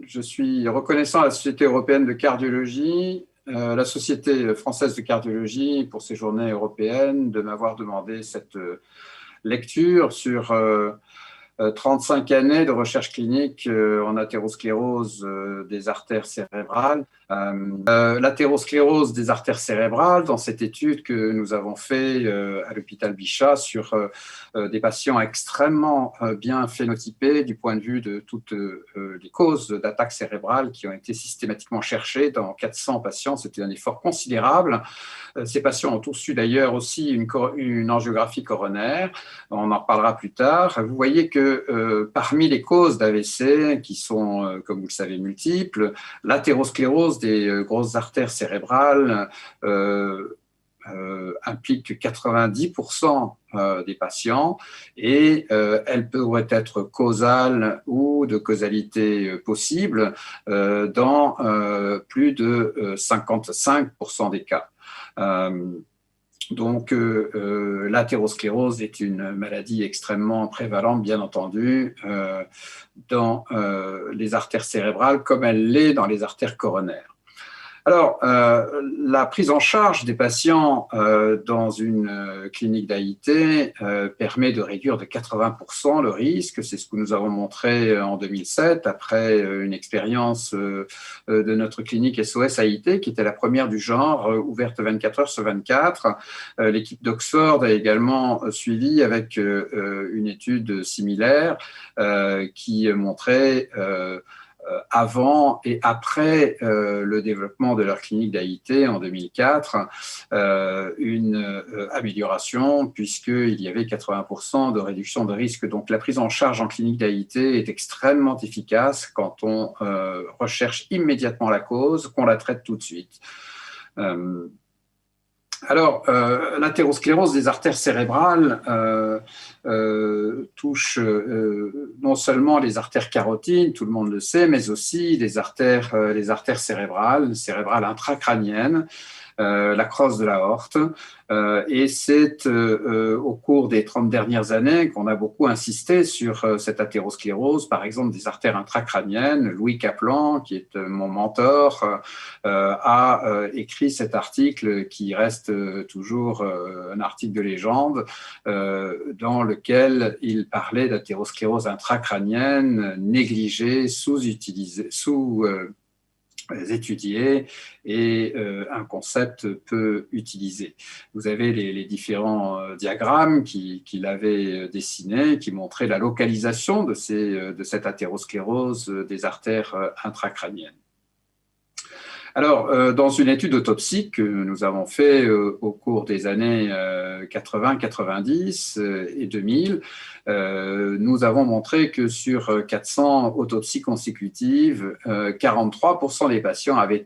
je suis reconnaissant à la Société européenne de cardiologie, la Société française de cardiologie pour ces journées européennes de m'avoir demandé cette lecture sur 35 années de recherche clinique en athérosclérose des artères cérébrales. L'athérosclérose des artères cérébrales, dans cette étude que nous avons fait à l'hôpital Bichat sur des patients extrêmement bien phénotypés du point de vue de toutes les causes d'attaque cérébrale qui ont été systématiquement cherchées dans 400 patients. C'était un effort considérable. Ces patients ont tous eu d'ailleurs aussi une angiographie coronaire. On en reparlera plus tard. Vous voyez que parmi les causes d'AVC, qui sont, comme vous le savez, multiples, l'athérosclérose des grosses artères cérébrales implique 90% des patients et elle pourrait être causale ou de causalité possible dans plus de 55% des cas. Donc, l'athérosclérose est une maladie extrêmement prévalente, bien entendu, dans les artères cérébrales, comme elle l'est dans les artères coronaires. Alors, la prise en charge des patients dans une clinique d'AIT permet de réduire de 80% le risque. C'est ce que nous avons montré en 2007 après une expérience de notre clinique SOS AIT qui était la première du genre, ouverte 24 heures sur 24. L'équipe d'Oxford a également suivi avec une étude similaire qui montrait avant et après le développement de leur clinique d'AIT en 2004, une amélioration puisqu'il y avait 80% de réduction de risque. Donc la prise en charge en clinique d'AIT est extrêmement efficace quand on recherche immédiatement la cause, qu'on la traite tout de suite. Alors, l'athérosclérose des artères cérébrales touche non seulement les artères carotines, tout le monde le sait, mais aussi les artères cérébrales intracrâniennes, la crosse de l'aorte. Et c'est au cours des 30 dernières années qu'on a beaucoup insisté sur cette athérosclérose, par exemple des artères intracrâniennes. Louis Kaplan, qui est mon mentor, a écrit cet article qui reste toujours un article de légende, dans lequel il parlait d'athérosclérose intracrânienne négligée, sous-utilisée, étudié et un concept peu utilisé. Vous avez les différents diagrammes qu'il avait dessinés qui montraient la localisation de cette athérosclérose des artères intracrâniennes. Alors, dans une étude autopsie que nous avons fait au cours des années 80, 90 et 2000, nous avons montré que sur 400 autopsies consécutives, 43% des patients avaient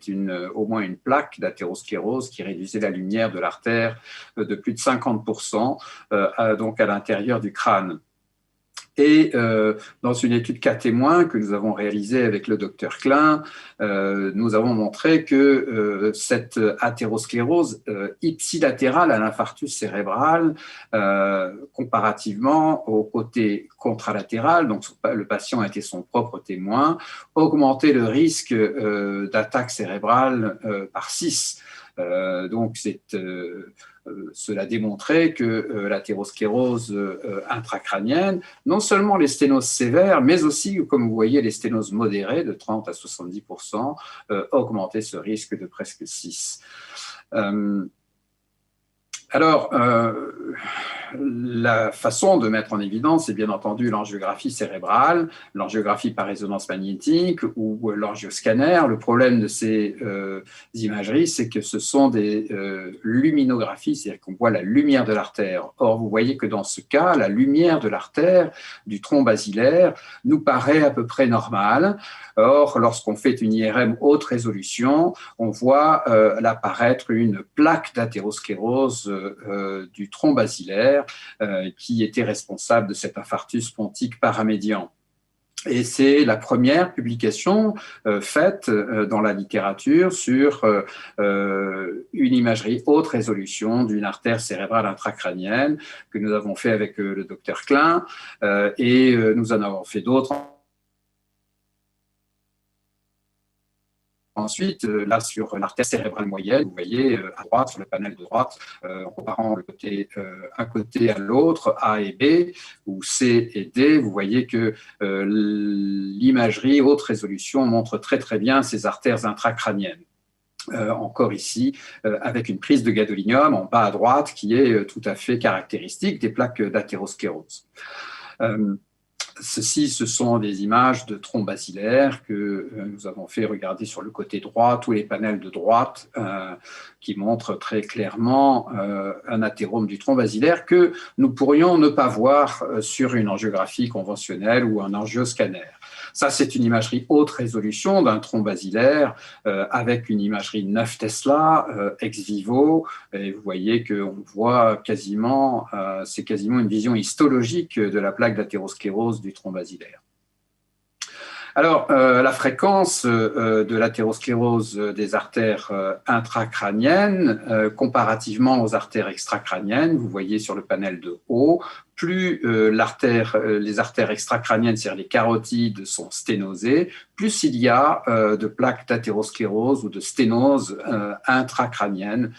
au moins une plaque d'athérosclérose qui réduisait la lumière de l'artère de plus de 50%, donc à l'intérieur du crâne. Et dans une étude cas témoin que nous avons réalisée avec le docteur Klein, nous avons montré que cette athérosclérose ipsilatérale à l'infarctus cérébral, comparativement au côté contralatéral, donc le patient était son propre témoin, augmentait le risque d'attaque cérébrale par 6. Donc cela démontrait que l'athérosclérose intracrânienne, non seulement les sténoses sévères, mais aussi, comme vous voyez, les sténoses modérées de 30 à 70%, augmentaient ce risque de presque 6. Alors, la façon de mettre en évidence est bien entendu l'angiographie cérébrale, l'angiographie par résonance magnétique ou l'angioscanner. Le problème de ces imageries, c'est que ce sont des luminographies, c'est-à-dire qu'on voit la lumière de l'artère. Or, vous voyez que dans ce cas, la lumière de l'artère, du tronc basilaire, nous paraît à peu près normale. Or, lorsqu'on fait une IRM haute résolution, on voit apparaître une plaque d'athérosclérose du tronc basilaire qui était responsable de cet infarctus pontique paramédian. Et c'est la première publication faite dans la littérature sur une imagerie haute résolution d'une artère cérébrale intracrânienne que nous avons fait avec le docteur Klein et nous en avons fait d'autres Ensuite, là, sur l'artère cérébrale moyenne, vous voyez à droite, sur le panel de droite, en comparant un côté à l'autre, A et B, ou C et D, vous voyez que l'imagerie haute résolution montre très très bien ces artères intracrâniennes. Encore ici, avec une prise de gadolinium en bas à droite qui est tout à fait caractéristique des plaques d'athérosclérose. Ce sont des images de troncs basilaires que nous avons fait regarder sur le côté droit, tous les panels de droite qui montrent très clairement un athérome du tronc basilaire que nous pourrions ne pas voir sur une angiographie conventionnelle ou un angioscanner. Ça, c'est une imagerie haute résolution d'un tronc basilaire avec une imagerie 9 Tesla ex vivo. Et vous voyez qu'on voit quasiment, c'est quasiment une vision histologique de la plaque d'athérosclérose du tronc basilaire. Alors, la fréquence de l'athérosclérose des artères intracrâniennes comparativement aux artères extracrâniennes, vous voyez sur le panel de haut, plus les artères extracrâniennes, c'est-à-dire les carotides, sont sténosées, plus il y a de plaques d'athérosclérose ou de sténose intracrânienne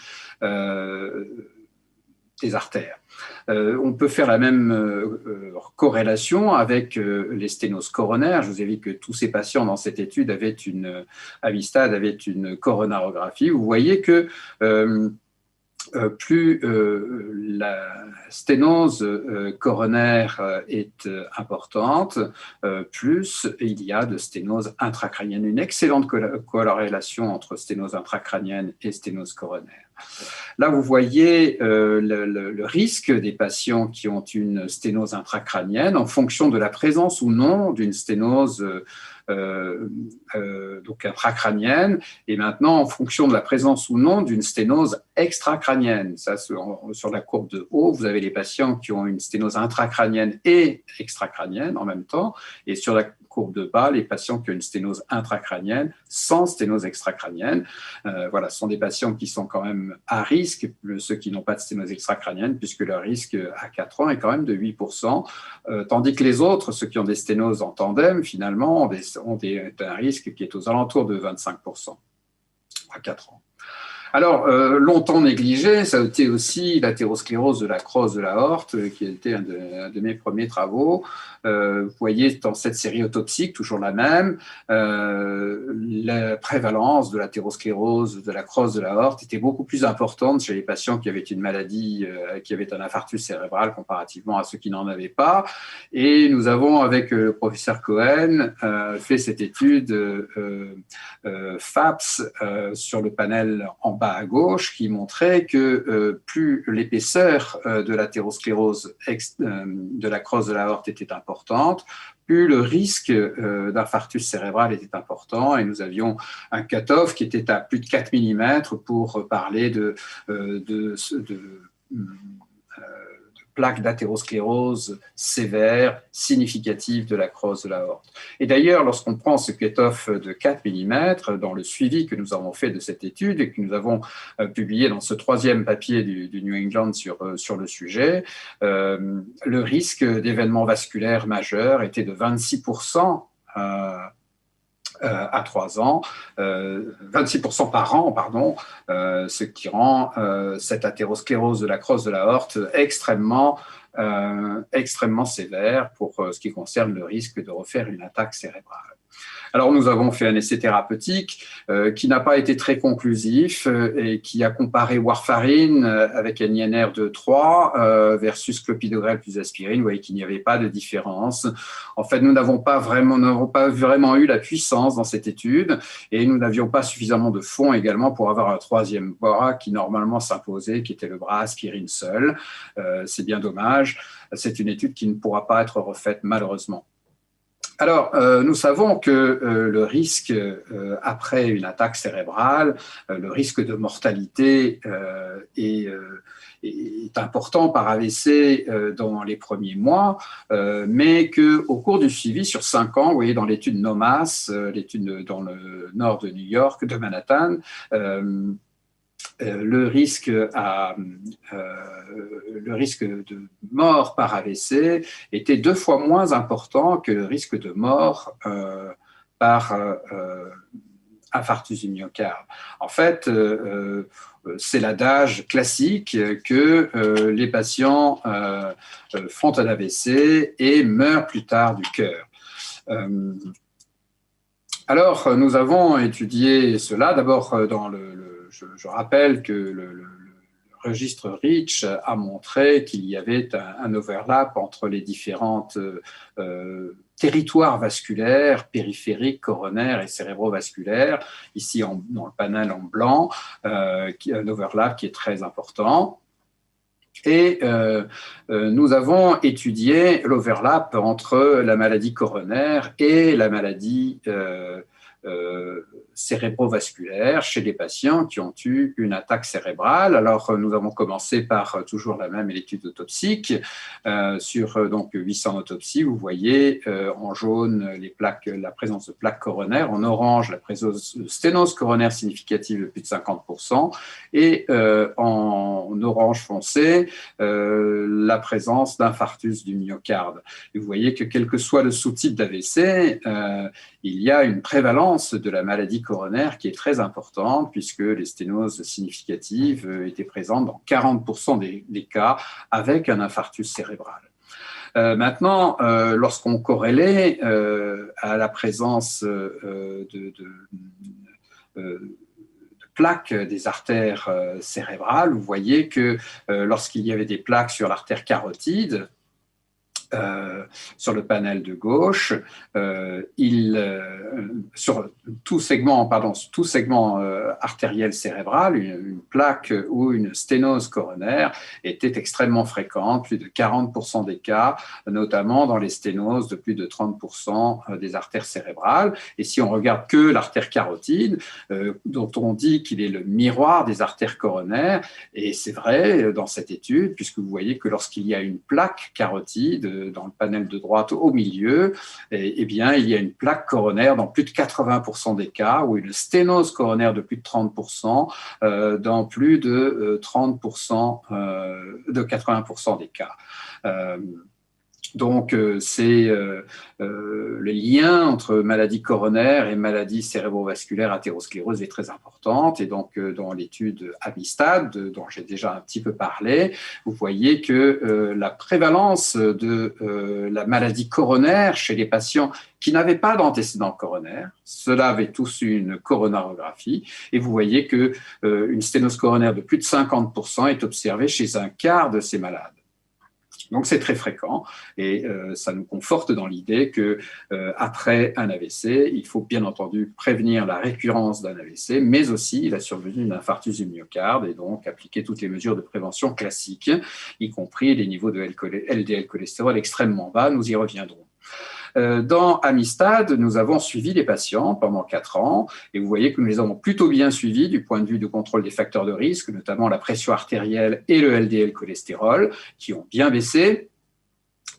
des artères. On peut faire la même corrélation avec les sténoses coronaires. Je vous ai dit que tous ces patients dans cette étude avaient à mi-stade avaient une coronarographie. Vous voyez que plus la sténose coronaire est importante, plus il y a de sténose intracrânienne. Une excellente corrélation entre sténose intracrânienne et sténose coronaire. Là, vous voyez le risque des patients qui ont une sténose intracrânienne en fonction de la présence ou non d'une sténose donc intracrânienne, et maintenant en fonction de la présence ou non d'une sténose extracrânienne. Ça, sur la courbe de haut, vous avez les patients qui ont une sténose intracrânienne et extracrânienne en même temps, et sur la courbe de bas, les patients qui ont une sténose intracrânienne sans sténose extracrânienne. Voilà, ce sont des patients qui sont quand même à risque, ceux qui n'ont pas de sténose extracrânienne, puisque leur risque à 4 ans est quand même de 8%, tandis que les autres, ceux qui ont des sténoses en tandem, finalement, ont un risque qui est aux alentours de 25% à 4 ans. Alors, longtemps négligé, ça a été aussi l'athérosclérose de la crosse de l'aorte, qui a été un de mes premiers travaux. Vous voyez dans cette série autopsique, toujours la même, la prévalence de l'athérosclérose de la crosse de l'aorte était beaucoup plus importante chez les patients qui avaient une maladie, qui avaient un infarctus cérébral comparativement à ceux qui n'en avaient pas. Et nous avons, avec le professeur Cohen, fait cette étude FAPS sur le panel en bas à gauche qui montrait que plus l'épaisseur de l'athérosclérose de la crosse de l'aorte était importante, plus le risque d'infarctus cérébral était important, et nous avions un cutoff qui était à plus de 4 mm pour parler de plaques d'athérosclérose sévère, significative de la crosse de l'aorte. Et d'ailleurs, lorsqu'on prend ce cutoff de 4 mm, dans le suivi que nous avons fait de cette étude et que nous avons publié dans ce 3e papier du New England sur le sujet, le risque d'événements vasculaires majeurs était de 26% à 3 ans, 26% par an, pardon, ce qui rend cette athérosclérose de la crosse de l'aorte extrêmement sévère pour ce qui concerne le risque de refaire une attaque cérébrale. Alors, nous avons fait un essai thérapeutique qui n'a pas été très conclusif et qui a comparé warfarine avec un INR de 3 versus clopidogrel plus aspirine. Vous voyez qu'il n'y avait pas de différence. En fait, nous n'avons pas vraiment eu la puissance dans cette étude, et nous n'avions pas suffisamment de fonds également pour avoir un 3e bras qui normalement s'imposait, qui était le bras aspirine seul. C'est bien dommage. C'est une étude qui ne pourra pas être refaite malheureusement. Alors, nous savons que le risque après une attaque cérébrale, le risque de mortalité est important par AVC dans les premiers mois, mais qu'au cours du suivi sur 5 ans, vous voyez dans l'étude NOMAS, l'étude dans le nord de New York, de Manhattan, le risque de mort par AVC était 2 fois moins important que le risque de mort par infarctus du myocarde. En fait, c'est l'adage classique que les patients font un AVC et meurent plus tard du cœur. Alors, nous avons étudié cela. D'abord, je rappelle que le registre REACH a montré qu'il y avait un overlap entre les différentes territoires vasculaires, périphériques, coronaires et cérébrovasculaires, ici dans le panel en blanc, un overlap qui est très important. Et nous avons étudié l'overlap entre la maladie coronaire et la maladie cérébrovasculaire chez les patients qui ont eu une attaque cérébrale. Alors, nous avons commencé par toujours la même l'étude autopsique. Sur donc 800 autopsies, vous voyez en jaune la présence de plaques coronaires, en orange la présence de sténose coronaire significative de plus de 50%, et en orange foncé, la présence d'infarctus du myocarde. Et vous voyez que quel que soit le sous-type d'AVC, il y a une prévalence de la maladie coronaire qui est très importante, puisque les sténoses significatives étaient présentes dans 40% des cas avec un infarctus cérébral. Maintenant, lorsqu'on corrélait à la présence de plaques des artères cérébrales, vous voyez que lorsqu'il y avait des plaques sur l'artère carotide, sur le panel de gauche, sur tout segment artériel cérébral, une plaque ou une sténose coronaire était extrêmement fréquente, plus de 40% des cas, notamment dans les sténoses de plus de 30% des artères cérébrales. Et si on regarde que l'artère carotide, dont on dit qu'il est le miroir des artères coronaires, et c'est vrai dans cette étude, puisque vous voyez que lorsqu'il y a une plaque carotide, dans le panel de droite au milieu, eh bien, il y a une plaque coronaire dans plus de 80% des cas, ou une sténose coronaire de plus de 30% dans plus de 30%, de 80% des cas. Donc, c'est le lien entre maladie coronaire et maladie cérébrovasculaire athérosclérose est très importante. Et donc, dans l'étude Amistad, dont j'ai déjà un petit peu parlé, vous voyez que la prévalence de la maladie coronaire chez les patients qui n'avaient pas d'antécédents coronaires, ceux-là avaient tous une coronarographie, et vous voyez qu'une sténose coronaire de plus de 50% est observée chez un quart de ces malades. Donc, c'est très fréquent et ça nous conforte dans l'idée qu'après un AVC, il faut bien entendu prévenir la récurrence d'un AVC, mais aussi la survenue d'un infarctus du myocarde et donc appliquer toutes les mesures de prévention classiques, y compris les niveaux de LDL cholestérol extrêmement bas. Nous y reviendrons. Dans Amistad, nous avons suivi les patients pendant 4 ans et vous voyez que nous les avons plutôt bien suivis du point de vue de contrôle des facteurs de risque, notamment la pression artérielle et le LDL cholestérol, qui ont bien baissé.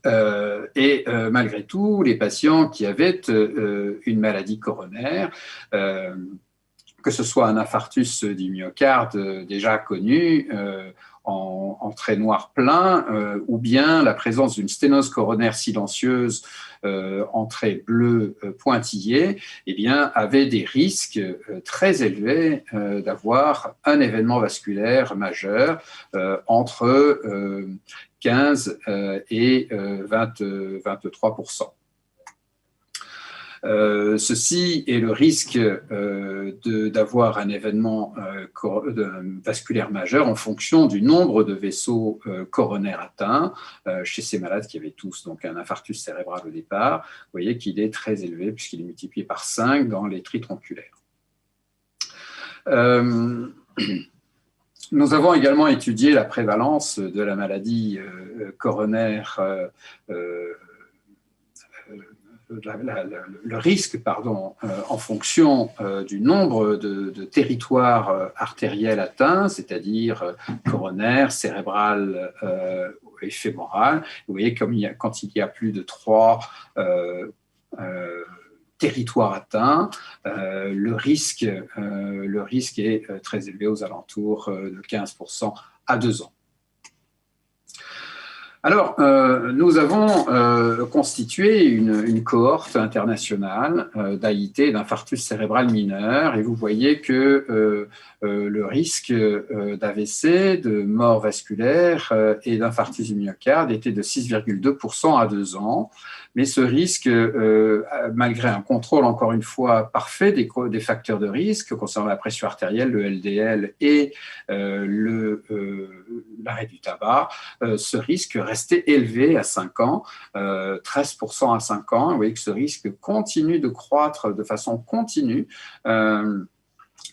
Malgré tout, les patients qui avaient une maladie coronaire, que ce soit un infarctus du myocarde déjà connu, en trait noir plein, ou bien la présence d'une sténose coronaire silencieuse en trait bleu pointillé, eh bien, avait des risques très élevés d'avoir un événement vasculaire majeur entre 15 et 23%. Ceci est le risque d'avoir un événement vasculaire majeur en fonction du nombre de vaisseaux coronaires atteints chez ces malades qui avaient tous donc un infarctus cérébral au départ. Vous voyez qu'il est très élevé puisqu'il est multiplié par 5 dans les tritronculaires. Nous avons également étudié la prévalence de la maladie coronaire le risque en fonction du nombre de territoires artériels atteints, c'est-à-dire coronaire, cérébral et fémoral. Vous voyez, quand il y a plus de 3 territoires atteints, le risque est très élevé aux alentours de 15% à 2 ans. Alors, nous avons constitué une cohorte internationale d'AIT, d'infarctus cérébral mineur, et vous voyez que le risque d'AVC, de mort vasculaire et d'infarctus du myocarde était de 6,2% à 2 ans. Mais ce risque, malgré un contrôle, encore une fois, parfait des facteurs de risque concernant la pression artérielle, le LDL et l'arrêt du tabac, ce risque restait élevé à 5 ans, 13% à 5 ans. Vous voyez que ce risque continue de croître de façon continue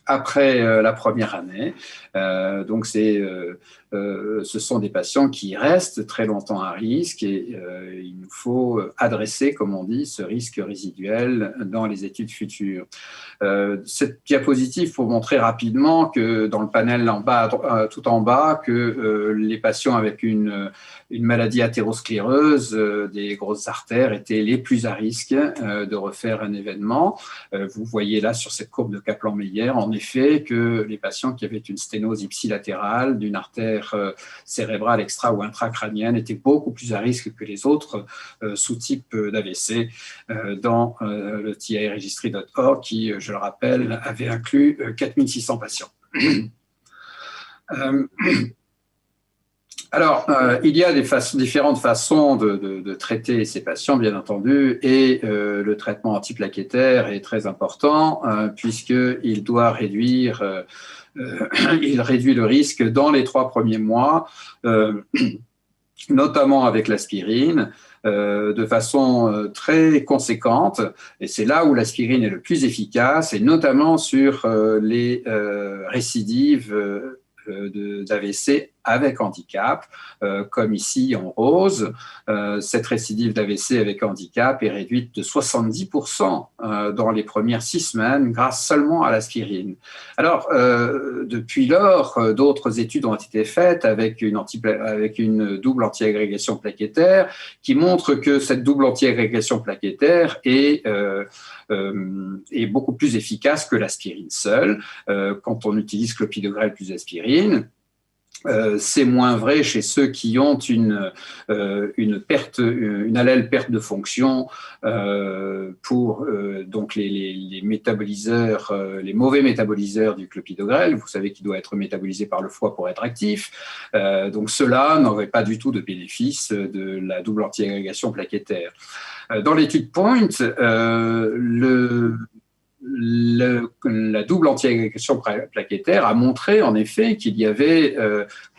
après la première année. Donc, ce sont des patients qui restent très longtemps à risque et il nous faut adresser, comme on dit, ce risque résiduel dans les études futures. Cette diapositive pour montrer rapidement que dans le panel en bas, tout en bas, que les patients avec une maladie athéroscléreuse des grosses artères étaient les plus à risque de refaire un événement. Vous voyez là sur cette courbe de Kaplan-Meier, en effet, que les patients qui avaient une sténose ipsilatérale d'une artère cérébrale extra- ou intracrânienne étaient beaucoup plus à risque que les autres sous-types d'AVC dans le TIregistry.org qui, je le rappelle, avait inclus 4600 patients. Alors, il y a différentes façons de traiter ces patients, bien entendu, et le traitement antiplaquettaire est très important puisqu'il doit réduire, il réduit le risque dans les 3 premiers mois, notamment avec l'aspirine, de façon très conséquente, et c'est là où l'aspirine est le plus efficace, et notamment sur les récidives d'AVC avec handicap, comme ici en rose. Cette récidive d'AVC avec handicap est réduite de 70% dans les premières 6 semaines grâce seulement à l'aspirine. Alors, depuis lors, d'autres études ont été faites avec une double antiagrégation plaquettaire qui montre que cette double antiagrégation plaquettaire est beaucoup plus efficace que l'aspirine seule quand on utilise clopidogrel plus aspirine. C'est moins vrai chez ceux qui ont une allèle perte de fonction pour donc les métaboliseurs, les mauvais métaboliseurs du clopidogrel. Vous savez qu'il doit être métabolisé par le foie pour être actif. Donc ceux-là n'auraient pas du tout de bénéfice de la double antiagrégation plaquettaire. Dans l'étude POINT, la double antiagrégation plaquettaire a montré en effet qu'il y avait,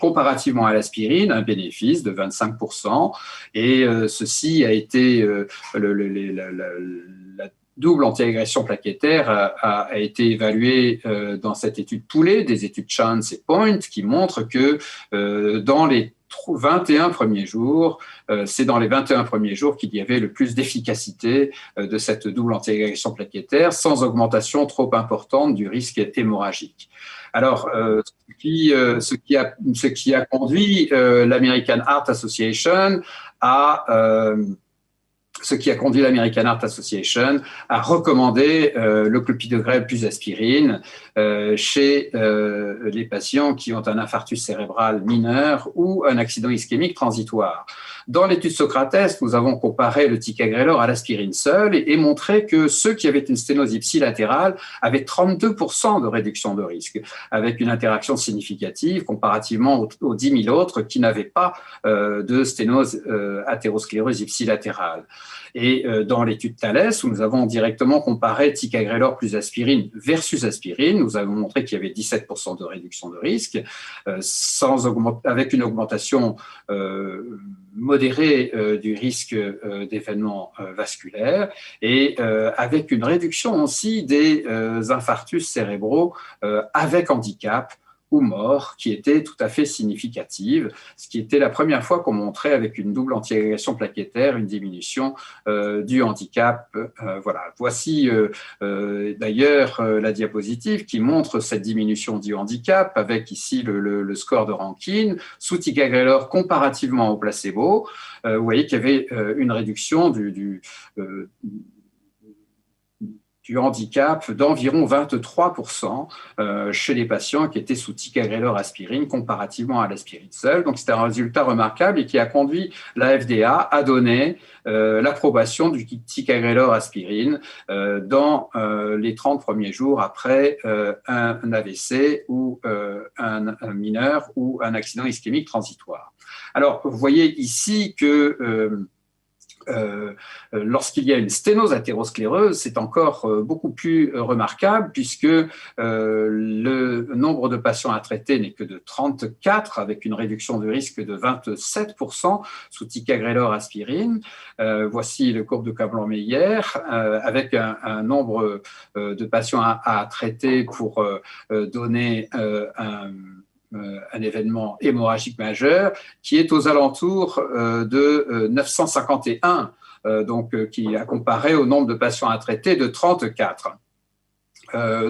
comparativement à l'aspirine, un bénéfice de 25%, et ceci a été, la double antiagrégation plaquettaire a été évaluée dans cette étude Poulet, des études Chance et Point, qui montrent que dans les 21 premiers jours, c'est dans les 21 premiers jours qu'il y avait le plus d'efficacité de cette double antiagrégation plaquettaire sans augmentation trop importante du risque hémorragique. Alors, ce qui a conduit l'American Heart Association à recommander le clopidogrel plus aspirine chez les patients qui ont un infarctus cérébral mineur ou un accident ischémique transitoire. Dans l'étude Socrates, nous avons comparé le ticagrelor à l'aspirine seule et montré que ceux qui avaient une sténose ipsilatérale avaient 32% de réduction de risque, avec une interaction significative comparativement aux 10 000 autres qui n'avaient pas de sténose athéroscléreuse ipsilatérale. Et dans l'étude Thalès, où nous avons directement comparé ticagrelor plus aspirine versus aspirine, nous avons montré qu'il y avait 17% de réduction de risque, avec une augmentation modérée du risque d'événements vasculaires et avec une réduction aussi des infarctus cérébraux avec handicap ou mort, qui était tout à fait significative, ce qui était la première fois qu'on montrait avec une double antiagrégation plaquettaire une diminution du handicap. Voilà. Voici d'ailleurs la diapositive qui montre cette diminution du handicap avec ici le score de Rankine sous ticagrelor comparativement au placebo. Vous voyez qu'il y avait une réduction du handicap d'environ 23% chez les patients qui étaient sous ticagrelor aspirine comparativement à l'aspirine seule. Donc, c'était un résultat remarquable et qui a conduit la FDA à donner l'approbation du ticagrelor aspirine dans les 30 premiers jours après un AVC ou un mineur ou un accident ischémique transitoire. Alors, vous voyez ici que lorsqu'il y a une sténose athéroscléreuse, c'est encore beaucoup plus remarquable puisque le nombre de patients à traiter n'est que de 34 avec une réduction de risque de 27% sous ticagrelor aspirine. Voici le courbe de Kaplan-Meier avec un nombre de patients à traiter pour donner un événement hémorragique majeur qui est aux alentours de 951, donc qui a comparé au nombre de patients à traiter de 34.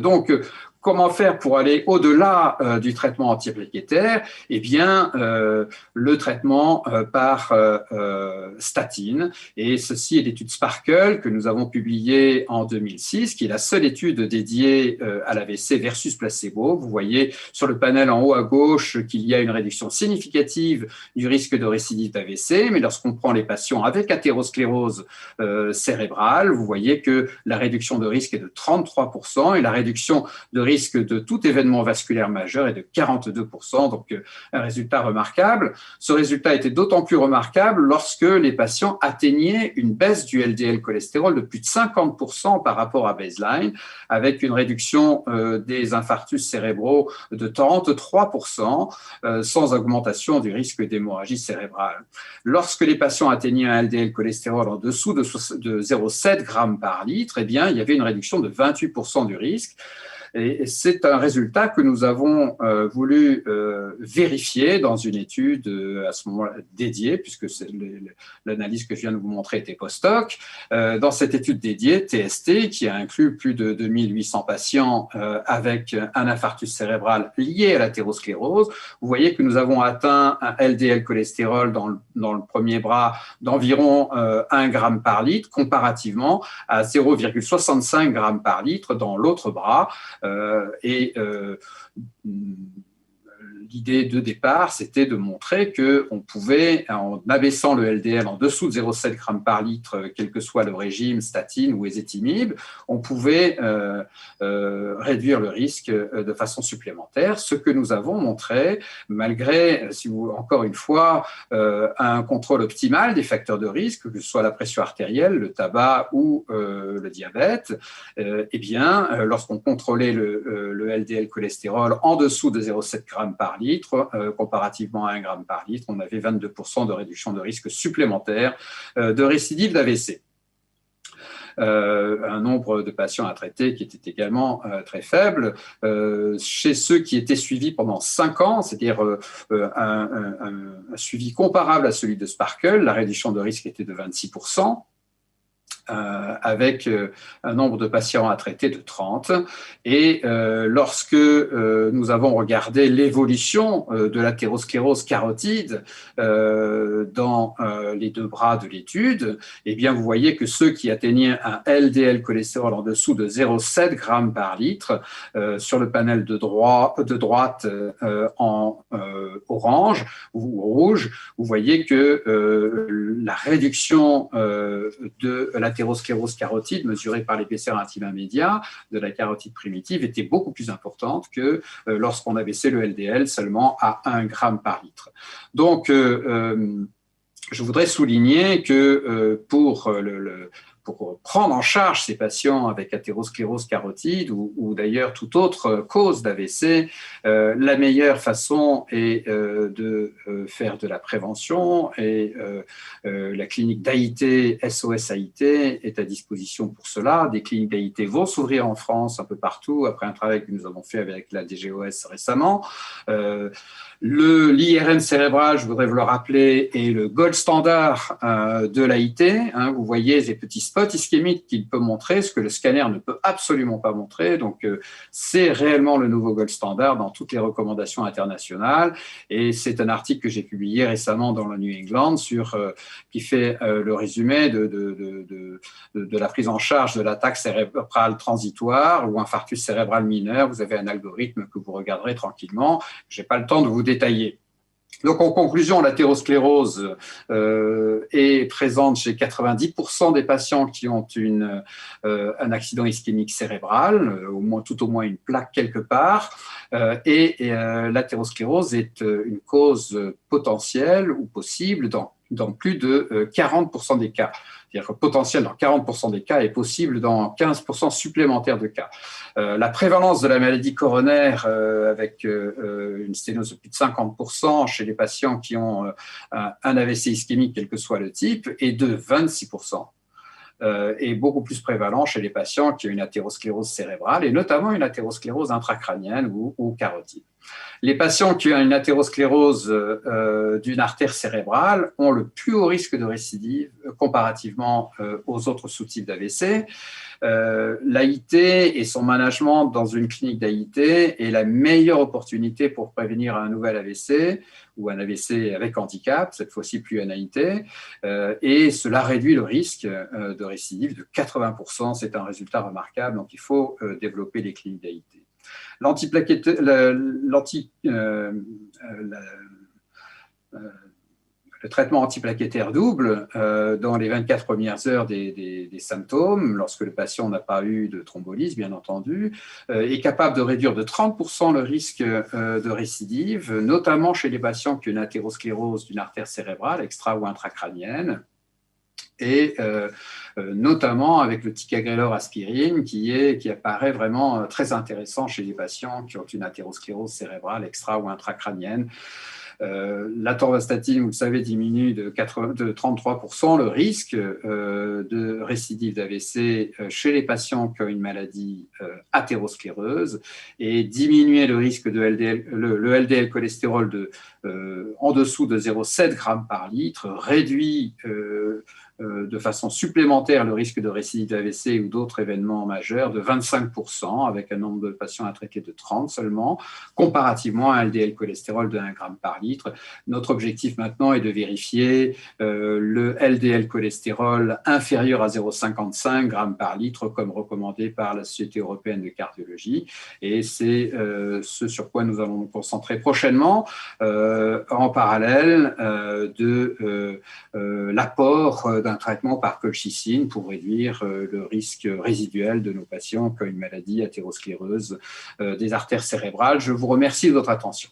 Donc, comment faire pour aller au-delà du traitement antiplaquettaire? Eh bien, le traitement par statine. Et ceci est l'étude Sparkle que nous avons publiée en 2006, qui est la seule étude dédiée à l'AVC versus placebo. Vous voyez sur le panel en haut à gauche qu'il y a une réduction significative du risque de récidive d'AVC, mais lorsqu'on prend les patients avec athérosclérose cérébrale, vous voyez que la réduction de risque est de 33% et la réduction de risque de tout événement vasculaire majeur est de 42%, donc un résultat remarquable. Ce résultat était d'autant plus remarquable lorsque les patients atteignaient une baisse du LDL cholestérol de plus de 50% par rapport à baseline, avec une réduction des infarctus cérébraux de 33%, sans augmentation du risque d'hémorragie cérébrale. Lorsque les patients atteignaient un LDL cholestérol en dessous de 0,7 g par litre, eh bien, il y avait une réduction de 28% du risque. Et c'est un résultat que nous avons voulu vérifier dans une étude à ce moment-là dédiée, puisque l'analyse que je viens de vous montrer était post-hoc. Dans cette étude dédiée, TST, qui a inclus plus de 2800 patients avec un infarctus cérébral lié à l'athérosclérose, vous voyez que nous avons atteint un LDL cholestérol dans le premier bras d'environ 1 g par litre, comparativement à 0,65 g par litre dans l'autre bras. L'idée de départ, c'était de montrer qu'on pouvait, en abaissant le LDL en dessous de 0,7 g par litre, quel que soit le régime, statine ou ézetimibe, on pouvait réduire le risque de façon supplémentaire, ce que nous avons montré, malgré, encore une fois, un contrôle optimal des facteurs de risque, que ce soit la pression artérielle, le tabac ou le diabète. Eh bien, lorsqu'on contrôlait le LDL cholestérol en dessous de 0,7 g par litre, comparativement à 1 g par litre, on avait 22% de réduction de risque supplémentaire de récidive d'AVC. Un nombre de patients à traiter qui était également très faible. Chez ceux qui étaient suivis pendant 5 ans, c'est-à-dire un suivi comparable à celui de Sparkle, la réduction de risque était de 26%. Avec un nombre de patients à traiter de 30. Et lorsque nous avons regardé l'évolution de l'athérosclérose carotide dans les deux bras de l'étude, eh bien, vous voyez que ceux qui atteignaient un LDL cholestérol en dessous de 0,7 g par litre, sur le panel de droite en orange ou rouge, vous voyez que la réduction de l'athérosclérose carotide mesurée par l'épaisseur intime immédiat de la carotide primitive était beaucoup plus importante que lorsqu'on abaissait le LDL seulement à 1 g par litre. Donc, je voudrais souligner que pour prendre en charge ces patients avec athérosclérose carotide ou d'ailleurs toute autre cause d'AVC, la meilleure façon est de faire de la prévention et la clinique d'AIT, SOS AIT, est à disposition pour cela. Des cliniques d'AIT vont s'ouvrir en France un peu partout après un travail que nous avons fait avec la DGOS récemment. L'IRM cérébral, je voudrais vous le rappeler, est le gold standard de l'AIT. Vous voyez ces petits spot ischémique qu'il peut montrer, ce que le scanner ne peut absolument pas montrer. Donc, c'est réellement le nouveau gold standard dans toutes les recommandations internationales. Et c'est un article que j'ai publié récemment dans le New England qui fait le résumé de la prise en charge de l'attaque cérébrale transitoire ou infarctus cérébral mineur. Vous avez un algorithme que vous regarderez tranquillement. Je n'ai pas le temps de vous détailler. Donc, en conclusion, l'athérosclérose est présente chez 90% des patients qui ont un accident ischémique cérébral, tout au moins une plaque quelque part. L'athérosclérose est une cause potentielle ou possible dans plus de 40% des cas. C'est-à-dire que potentiel dans 40% des cas est possible dans 15% supplémentaires de cas. La prévalence de la maladie coronaire avec une sténose de plus de 50% chez les patients qui ont un AVC ischémique, quel que soit le type, est de 26%. Est beaucoup plus prévalent chez les patients qui ont une athérosclérose cérébrale et notamment une athérosclérose intracrânienne ou carotide. Les patients qui ont une athérosclérose d'une artère cérébrale ont le plus haut risque de récidive comparativement aux autres sous-types d'AVC. L'AIT et son management dans une clinique d'AIT est la meilleure opportunité pour prévenir un nouvel AVC ou un AVC avec handicap, cette fois-ci plus un AIT, et cela réduit le risque de récidive de 80%. C'est un résultat remarquable, donc il faut développer les cliniques d'AIT. Le traitement antiplaquettaire double dans les 24 premières heures des symptômes, lorsque le patient n'a pas eu de thrombolyse, bien entendu, est capable de réduire de 30% le risque de récidive, notamment chez les patients qui ont une athérosclérose d'une artère cérébrale, extra- ou intracrânienne, et notamment avec le ticagrelor aspirine qui apparaît vraiment très intéressant chez les patients qui ont une athérosclérose cérébrale extra- ou intracrânienne. L'atorvastatine, vous le savez, diminue de 33% le risque de récidive d'AVC chez les patients qui ont une maladie athéroscléreuse et diminuer le risque de le LDL cholestérol en dessous de 0,7 g par litre réduit de façon supplémentaire le risque de récidive d'AVC ou d'autres événements majeurs de 25%, avec un nombre de patients à traiter de 30 seulement, comparativement à un LDL cholestérol de 1 g par litre. Notre objectif maintenant est de vérifier le LDL cholestérol inférieur à 0,55 g par litre, comme recommandé par la Société européenne de cardiologie. Et c'est ce sur quoi nous allons nous concentrer prochainement, en parallèle de l'apport d'un traitement par colchicine pour réduire le risque résiduel de nos patients qui ont une maladie athéroscléreuse des artères cérébrales. Je vous remercie de votre attention.